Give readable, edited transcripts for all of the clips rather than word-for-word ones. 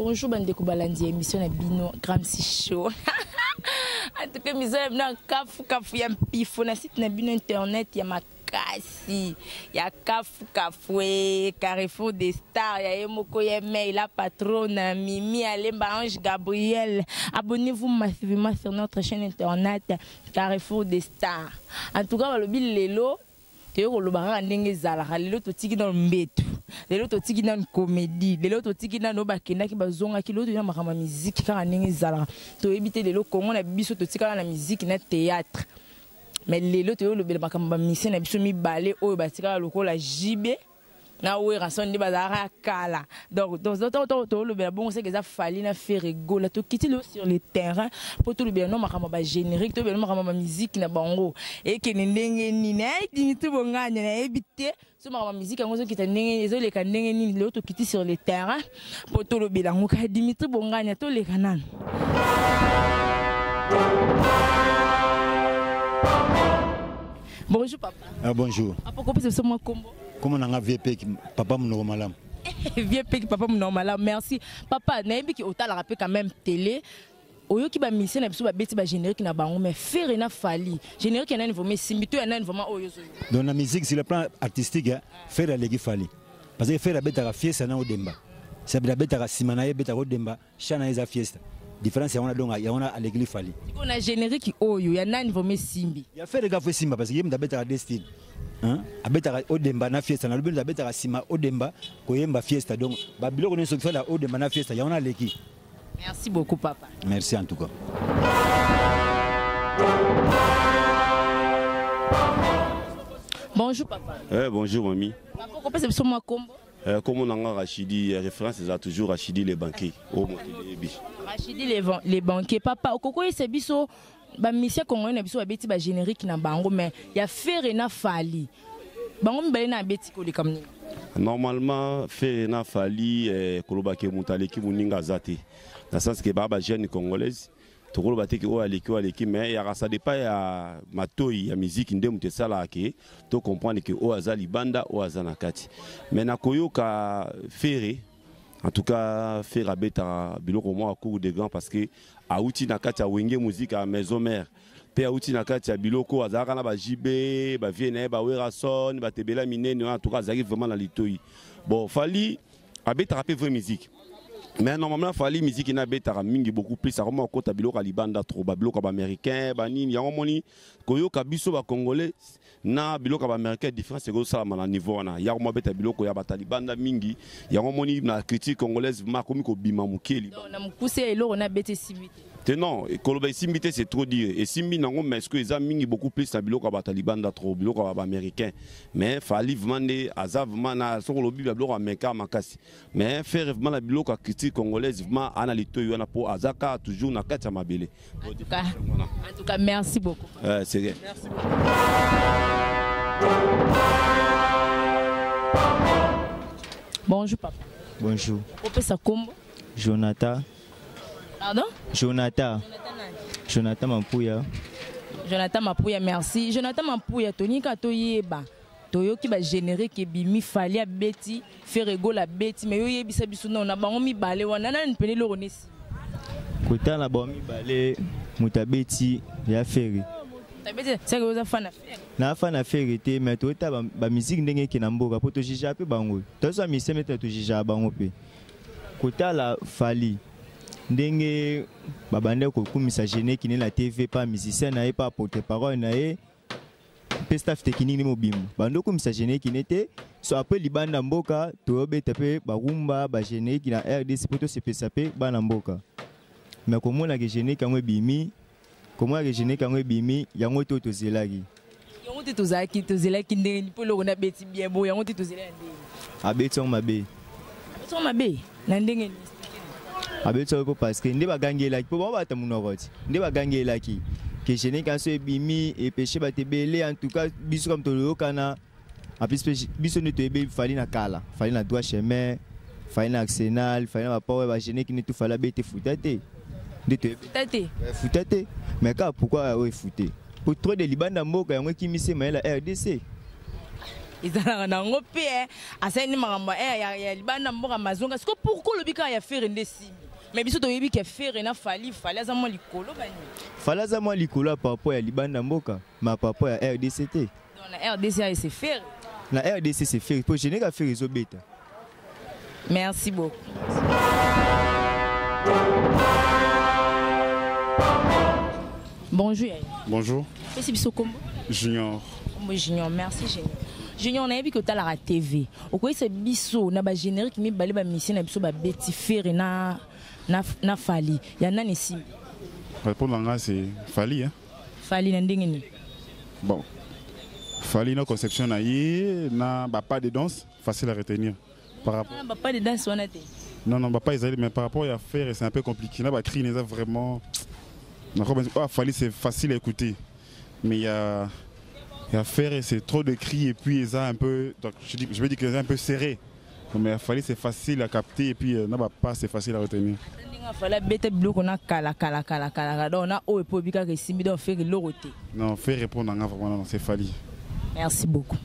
Bonjour, bande de Kubalandi, émission à Bino, Gram si chaud. En tout cas, émission à Bino, Kafu, y'a un pifo, na site na Bino internet, y'a ma kasi, y'a Kafu, Carrefour des Stars, y'a Emoko, y'a May, la patronne, Mimi, Alemba, Ange, Gabriel. Abonnez-vous massivement sur notre chaîne internet, Carrefour des Stars. En tout cas, le bil lelo, tu es le baran ndenge zala, lelo to tiki dans mbetu. Lelo to tiki na comédie, lelo to tiki na no bakenda ki bazonga ki loto na makama musique ka ndenge zala. To éviter lelo Congo na biso to tika na musique na théâtre. Mais lelo to lo bela makama mission na biso mi balé oyo batika lokola JB na oyo ranson ndi bazara kala. Donc to lo bela bon c'est que ça fallait na faire rigolo to quitter le sur le terrain pour tout le bela no makama ba générique to bela makama musique na bango et que ndenge ni na dingitu bonganya na éviter so ma musique ngo qui ndenge ezole ka ndenge nini le to quitter sur le terrain pour tout le bilango ka Dimitri Bonganya to le kanana. Bonjour papa. Ah bonjour. Papa ko pese moi combo. Comment on a VP papa mon malam. VP papa mon malam. Merci papa na yebi ki otala rappel quand même télé. Oyo ki ba mission na biso ba beti ba générique na bango mais faire na fali générique na niveau mais simbito na vraiment oyo zo. Dans la musique sur le plan artistique faire la legi fali parce que faire la beta fiesta na odemba c'est la beta simana ye beta odemba chana eza fiesta différence ya on a donc ya on a legi fali on a générique oyo ya na niveau mais simbi ya faire ga fo simba parce que yem da beta destin hein abeta odemba na fiesta na lobelo da beta sima odemba ko yemba fiesta donc ba biloko ne so faire la odemba na fiesta ya on a legi. Merci beaucoup, papa. Merci en tout cas. Bonjour, papa. Bonjour, mamie. Papa, comment c'est sur moi combo? Comme on a Rachidi, référence c'est toujours Rachidi les banquiers. Rachidi les banquiers. Papa, au coco, c'est biso. Ba mission congolais na biso ba beti ba générique na bango mais ya faire na fali. Bango mi na beti ko le kamni. Normalement, faire na fali kolobake mutaleki muninga zate. Dans le sens que baba jeune congolaise tokolo bateki o aleki mais ya ça dépend ya matoi ya musique ndemu te sala ke to comprendre que o azali banda o azana kati mais na koyoka faire en tout cas faire abeta biloko mo cours de grand parce que auti na kati ya wenge musique à maison mère pe auti na kati ya biloko azaka na ba JB ba vienne ba werason ba tebela minene en tout cas azaki vraiment na litoi bon fali abeta rapper vraie musique. Mais normalement, il fallait musique qui n'a pas mingi beaucoup plus. Ça remonte au côté biloko libanda trop, biloko américain, banini, yango moni, koyo kabiso ba congolais, na biloko américain différence c'est que ça na niveau na. Yango mo beta biloko ya batalibanda mingi, yango moni na critique congolaise ma komi ko bima mukeli. Non, na mukuse elo na bete simité. Non, koloba simité c'est trop dire. Et simbi nango mais est-ce que ça mingi beaucoup plus na biloko batalibanda trop, biloko américain. Mais fallait vraiment azav mana so kolobi biloko américain makasi. Mais faire vraiment la biloko critique congolaise vraiment analyto yona po azaka toujours na kati ya mabele. En tout cas, merci beaucoup. C'est vrai. Merci beaucoup. Bonjour papa. Bonjour. On peut ça combo? Jonathan. Pardon? Jonathan Mampouya. Jonathan Mampouya, merci. Jonathan Mampouya, Tonika Toyeba. Toyoki ba générique bimi fali a beti faire rigolo la beti mais yoye bisa biso na bango mi balé wana na npene lo ronesi. Kota na bango mi balé mutabeti ya feri. Tabeti c'est que vous fana faire. Na fana faire te mais tota ba musique ndenge ki na mboka poto jija pe bango. To so mi semeta to jija bango pe. Kota la fali ndenge babande ko kumisa générique ni la TV pas musicien na e pas porte-parole na e staff technique ni mobimbo bando ko misagene ki nete so après libanda mboka to beta pe barumba ba générique na RDC poto CPSP bana mboka mais comment la générique yango bimi comment la générique yango bimi yango to zelaki yango to zelaki ndenge ni polo na beti bien bo yango to zelaki ndenge abeton mabe na ndenge ni abeton ko parce que nde bagangela ki po ba bata munokoti nde bagangela ki que je n'ai qu'un seul bimi et péché va te belé en tout cas biso comme tolo kana en plus biso ne te be fallait na kala fallait na droit chemin fallait na Arsenal fallait na pas ouais je n'ai qui ne tout fallait bête foutate de te foutate mais pourquoi ouais fouté pour trop de libanda mboka yango qui mise mais la RDC ezalaka nango mpe asali makambo ya libanda mboka mazonga siko pourquoi lobi kaka ya fere nde simbi mais biso toyebi ke fere na fali aza mwa likolo bani fali aza mwa likolo par rapport ya libanda mboka ma par rapport ya RDC te donc na RDC c'est fere na RDC c'est fere po générer ka fere ezobeta. Merci beaucoup. Bonjour. Bonjour. C'est Biso Kombo. Junior. Kombo Junior, merci Junior. Junior, on a vu que tu as la TV. Au quoi c'est Biso, na ba générique mi balé ba mission na Biso ba Betty Ferre na Fali. Ya nani simbi. Répondre en c'est Fali hein. Fali na ndengeni. Bon. Fali na conception na yé na ba pas de danse facile à retenir par rapport. Ba pas de danse on a été. Non non, ba pas Israël mais par rapport à faire c'est un peu compliqué. Là ba cri n'est vraiment Fali c'est facile à écouter. Mais il y a faire c'est trop de cris et puis ça un peu donc je veux dire que c'est un peu serré. Mais Fali c'est facile à capter et puis non pas c'est facile à retenir. Fala bête bloc on a kala donc on a au public que simbi donc faire l'oroté. Non, fait répondre en vraiment non, c'est Fali. Merci beaucoup.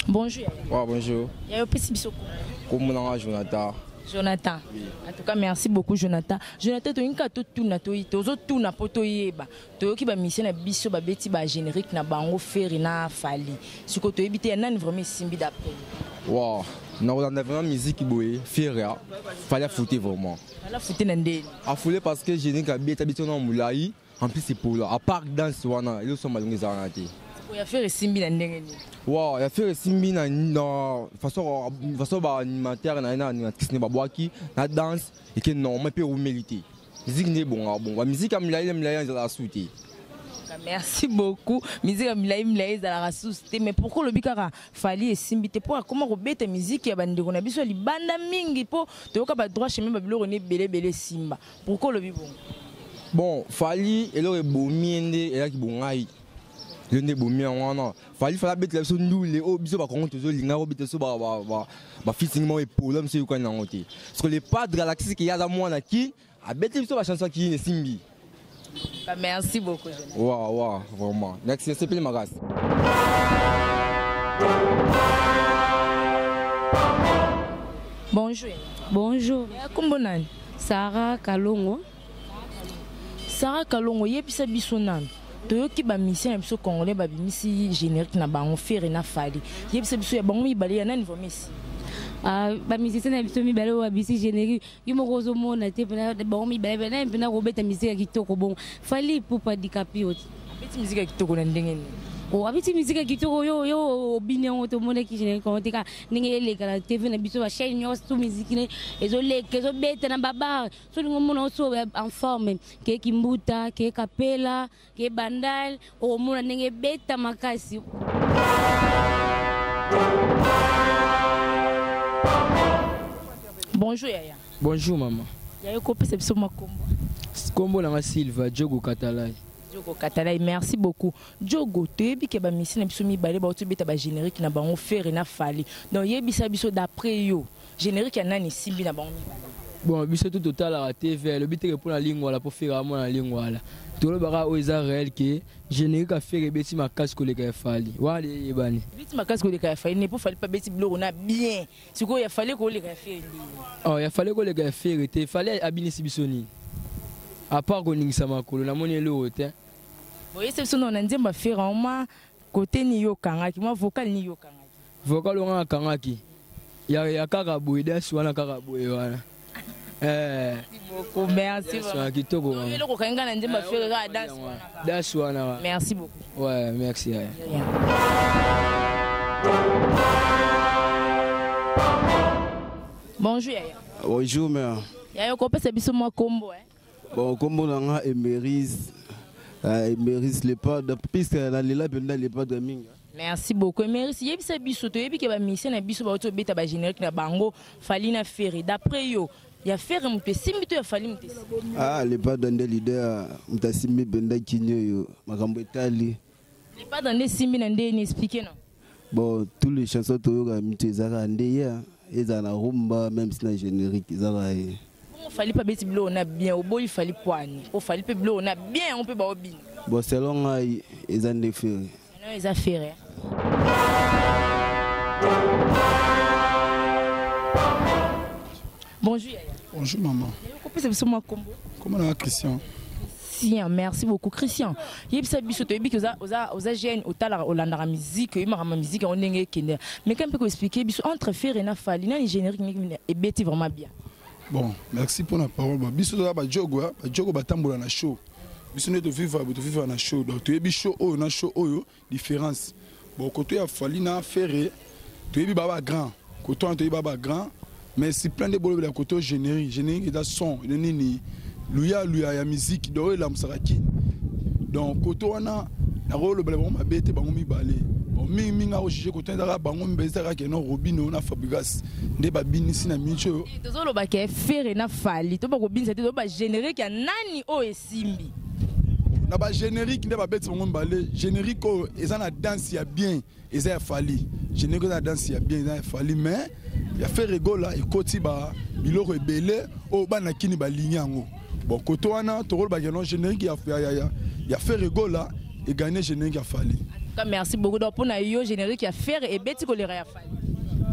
Bonjour. Ouais, bonjour. Il y a un petit bisou. Comment Jonathan? Jonathan. Oui. En tout cas, merci beaucoup Jonathan. Jonathan, tu as tout na poto yeba. Tu qui ba mission na biso ba beti ba générique na bango faire na Fali. Ce que tu éviter nan vraiment simbi d'après. Wow. Non, on a vraiment musique boy, faire fallait fouter vraiment. Fallait fouter nandé. A fouler parce que générique a bien habité dans moulaï, en plus c'est pour là. À part danse wana, ils sont malungés zanati. Il y a faire simbi nandé. Wow, il y a faire simbi na façon ba animateur na animatrice ne ba boaki, na danse et que non, mais peut humilité. Musique n'est bon, la musique a moulaï dans la souté. Merci beaucoup. Musique a milaï dans la ressource. Mais pourquoi le bikara Fali et Simbi pour comment rebête musique ya bande qu'on a biso li banda mingi po to ka ba droit chemin ba bilo ne belé Simba. Pourquoi le bibon? Bon, Fali et le bomiende et là qui bongai. Le ne bomien wana. Fali fala bête la so nous les o biso ba konto zo linga o bête so ba fitting mo et problème c'est quoi na ngoté. Parce que les pas de galaxie qui y a dans moi na qui a bête biso ba chanson qui ne Simbi. Merci beaucoup. Wow, vraiment. Merci, c'est plus ma race. Bonjour. Bonjour. Comment on Sarah Kalongo. Sarah Kalongo, yebisa biso nan. Toyoki ba mission biso congolais ba bimisi générique na bango faire na Fali. Yebisa biso ya bango mibale ya nani vomisi. Ba musicien na biso mibale wa bisi générique yimokozo mona te pena ba mibale na pena robeta musique ya kitoko bon Fali pour pas handicapé oti abeti musique ya kitoko na ndenge ni o abeti musique ya kitoko yo binyo to mona ki générique ko te ka ndenge ele kala TV na biso ba chaîne yo tout musique ne ezo beta na baba so lingo mona so en forme ke kimbuta ke kapela ke bandal o mona ndenge beta makasi. Bonjour Yaya. Bonjour maman. Yaya ko pese biso makombo. Kombo na Silva Diogo Katalai. Diogo Katalai, merci beaucoup. Diogo, tu yebi ke ba mission na biso mibale ba otubeta ba générique na bango faire na Fali. Donc yebisa biso d'après yo, générique ya nani simbi na bango mibale. Bon, biso tout total à TV, le but est pour la lingua la pour faire à moi la lingua là. Tout le bara oza réel que générique a fait beti ma casque ko le ka Fali. Wa le yebani. Beti ma casque ko le ka Fali, ne pour Fali pas beti bloro na bien. Ce ko ya fallait ko le ka faire. Oh, il fallait ko le ka faire, te fallait abini sibisoni. À part qu'on n'ingsa makolo na moni le hotel. Bon, c'est ce non nzemba faire en ma côté ni yo kangaki, moi vocal ni yo kangaki. Vocal on kangaki. Ya karabu ida suana karabu wana. Merci beaucoup. Merci beaucoup. Ouais, merci. Bonjour Yaya. Bonjour mère. Yaya ko pesa biso mo kombo Bon kombo na Emeris. Emeris le pas de piste na lela benda le pas de minga. Merci beaucoup. Merci. Yebisa biso to yebi ke ba mission na biso ba to beta ba générique na bango Fali na Ferry. D'après yo ya faire mpe simbi to ya Fali mpe. Le pas dans des leaders mtasimbi benda kinyo yo makambo etali. Le pas dans des simbi na ndeni expliquer non. Bon tous les chansons to yo ga mite zaka ndeya eza na rumba même si na générique zaka. Il fallait pas bêter bleu on a bien au beau il fallait poigner. Il fallait pas bleu on a bien on peut pas bien. Bon selon les ans de faire. Non les affaires. Bonjour Yaya. Bonjour maman. Comment on a Christian? Merci beaucoup Christian. Yebisa biso to yebi oza jeune otala olanda musique yima musique on ndenge kende. Mais quand on peut expliquer biso entre faire et na fali na générique et beti vraiment bien. Bon, merci pour la parole. Biso to ba jogo ba tambola na show. Biso ne to vivre na show. Donc to yebi show o na show oyo différence. Bon côté ya fali na faire to yebi baba grand. Côté to yebi baba grand. Mais c'est plein de bolos de la côté générique et da son de nini. Luya ya musique do la musaraki donc koto wana na rolo bala ba bete bango mi balé bon mi nga ojiger koto ndaka bango mbezaka ke no robino na fabrigas nde ba binisi na micho tozolo ba ke faire na fali to ba ko binisa to ba générique ya nani o esimbi na ba générique nde ba bete bango balé générique o eza na danse ya bien eza ya fali générique na danse ya bien eza ya fali mais ya faire rigola ekoti ba biloko ebele o bana kini ba linyango. Bon, côté wana, tu as un générique qui a fait rigola et gagné générique qui a fallu. Merci beaucoup pour le générique qui a fait et bêti que le a fallu.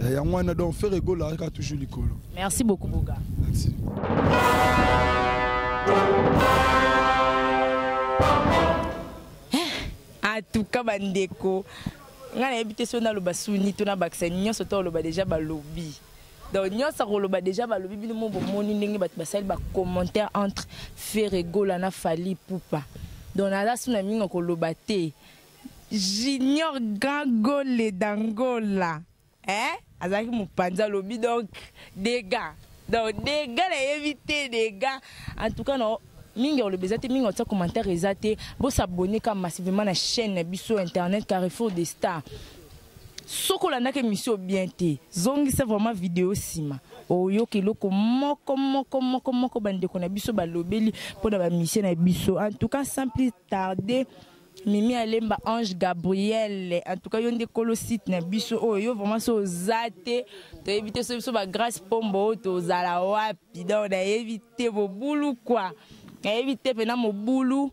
Il y a un donc fait rigola qui a toujours l'école. Merci beaucoup, Boga. Merci. En tout cas, Bandeko, on a habité sur le bassouni, on a vacciné, on a déjà lobby. Donc nous avons déjà commentaire entre Ferrego na Fali Poupa. Donc là tsunami ngoko lobate Junior Gangole d'Angola. Azaki mupanza lobby donc des gars. Donc des gars éviter des gars. En tout cas non mingi on le bezate mingi on commentaire ezate bo s'abonner comme massivement na chaîne biso internet Carrefour des Stars. Soko la nake mission bien te zongi c'est vraiment vidéo sima oyo keloko moko bande ko na biso balobeli pour na ba mission na biso en tout cas sans plus tarder Mimi Alemba Ange Gabriel en tout cas yonde kolo site na biso oyo vraiment so zate to éviter so ba grâce pombo to zala wapi donc na éviter bo boulou quoi na éviter pena mo boulou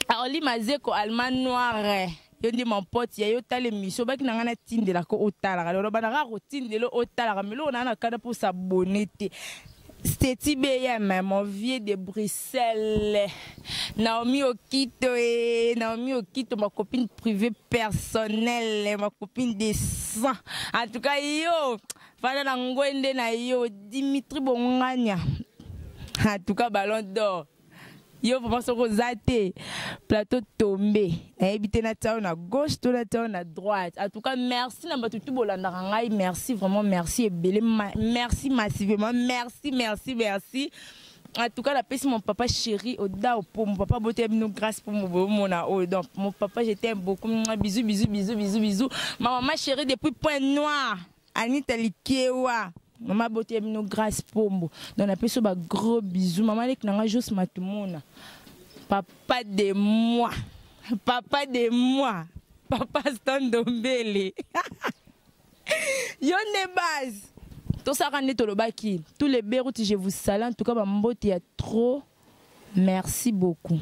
ali mazeko allemand noir yondi mon pote ya yota l'émission baki na ngana tindela ko otala alors bana ga ko tindelo otala kamelo na na kada pour s'abonner Steti Beya mon vieux de Bruxelles Naomi Okito ma copine privée personnelle ma copine de sang en tout cas yo fana na ngwende na yo Dimitri Bonganya en tout cas ballon d'or yo vraiment so zate plateau tombé na habité na town à gauche to na town à droite en tout cas merci na batutu bolanda ngai merci vraiment merci ebele merci massivement merci en tout cas la paix mon papa chéri oda pour mon papa beauté nous grâce pour mon donc mon papa j'étais beaucoup bisous ma maman chérie depuis Pointe-Noire Anita Likewa maman beauté nous grâce pombo donc la paix so ba gros bisous maman lek nanga juste matumona papa de moi papa Standombele yone base tout ça rende to lobaki tous les Beyrouth je vous salue en tout cas mbote ya trop merci beaucoup.